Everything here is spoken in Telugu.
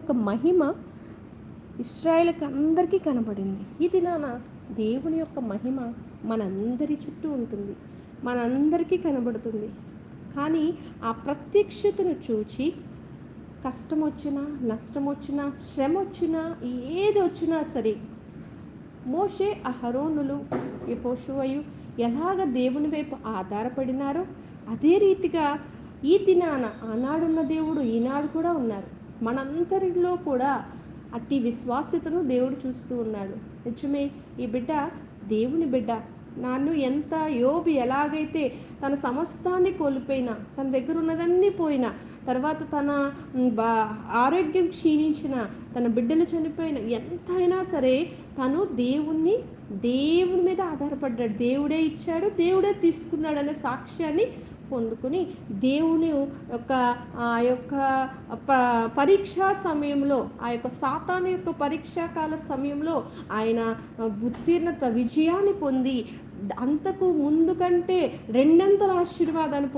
యొక్క మహిమ ఇశ్రాయేలుకి అందరికీ కనబడింది. ఈ దినాన దేవుని యొక్క మహిమ మనందరి చుట్టూ ఉంటుంది, మనందరికీ కనబడుతుంది. కానీ ఆ ప్రత్యక్షతను చూచి కష్టం వచ్చినా, నష్టం వచ్చినా, శ్రమ వచ్చినా, ఏది వచ్చినా సరే మోషే, అహరోనులు, యెహోషువయు ఎలాగ దేవుని వైపు ఆధారపడినారో అదే రీతిగా ఈ దినాన ఆనాడున్న దేవుడు ఈనాడు కూడా ఉన్నారు. మనందరిలో కూడా అట్టి విశ్వాస్యతను దేవుడు చూస్తూ ఉన్నాడు. నిజమే, ఈ బిడ్డ దేవుని బిడ్డ. నన్ను ఎంత యోబు ఎలాగైతే తన సమస్తాన్ని కోల్పోయినా, తన దగ్గర ఉన్నదన్నీ పోయినా, తర్వాత తన ఆరోగ్యం క్షీణించిన, తన బిడ్డలు చనిపోయిన, ఎంతైనా సరే తను దేవుని మీద ఆధారపడ్డాడు. దేవుడే ఇచ్చాడు, దేవుడే తీసుకున్నాడు అనే సాక్ష్యాన్ని పొందుకుని దేవుని యొక్క పరీక్షా సమయంలో, ఆ యొక్క సాతాను యొక్క పరీక్షాకాల సమయంలో ఆయన ఉత్తీర్ణత విజయాన్ని పొంది అంతకు ముందు కంటే రెండంతల ఆశీర్వాదాన్ని